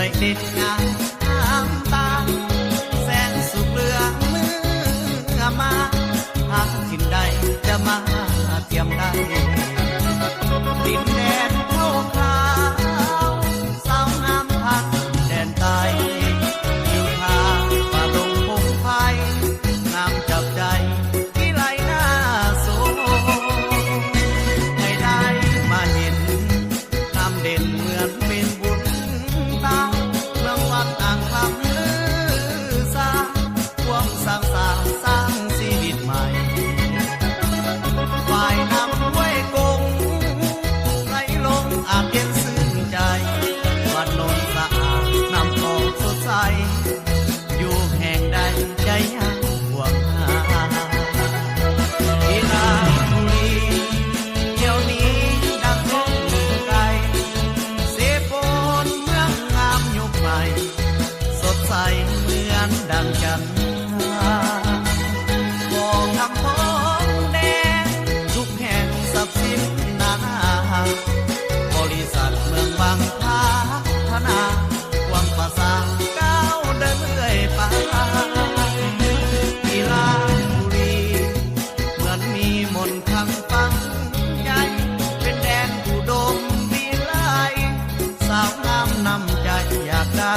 วยเด่นงามน้ำตาแสนสุขเรืองเมื่อมาหากถิ่นใดจะมาเทียมได้ดินแดนเท่าขาวสาวงามพักแดนใต้ทิวทางป่าดงพงไพงามจับใจที่ไหลหน้าโซให้ได้มาเห็นงามเด่นเหมือนเป็นบุญตาเมืองวัดอ่างคำลือซาความสร้างสร้างชีวิตใหม่ฝ่ายนำไว้กงไหลลงอาจเย็นซึ้งใจวัดโนนสะอาดนำออกสดใสอยู่แห่งใดใจยังห่วงหาที่ลาบุรีเที่ยวนี้ดังลงไกลเสพนเมืองงามยุคใหม่สดใสเหมือนดังจันทราบอกคำพ้องแดงทุกแห่งทรัพย์สินนานาบริษัทเมืองบางพาธนาความประสานก้าวเดินเรื่อยไปที่ลาบุรีเหมือนมีมนต์คำฟังใจเป็นแดนอุดมวิไลสาวงามนำใจอยากได้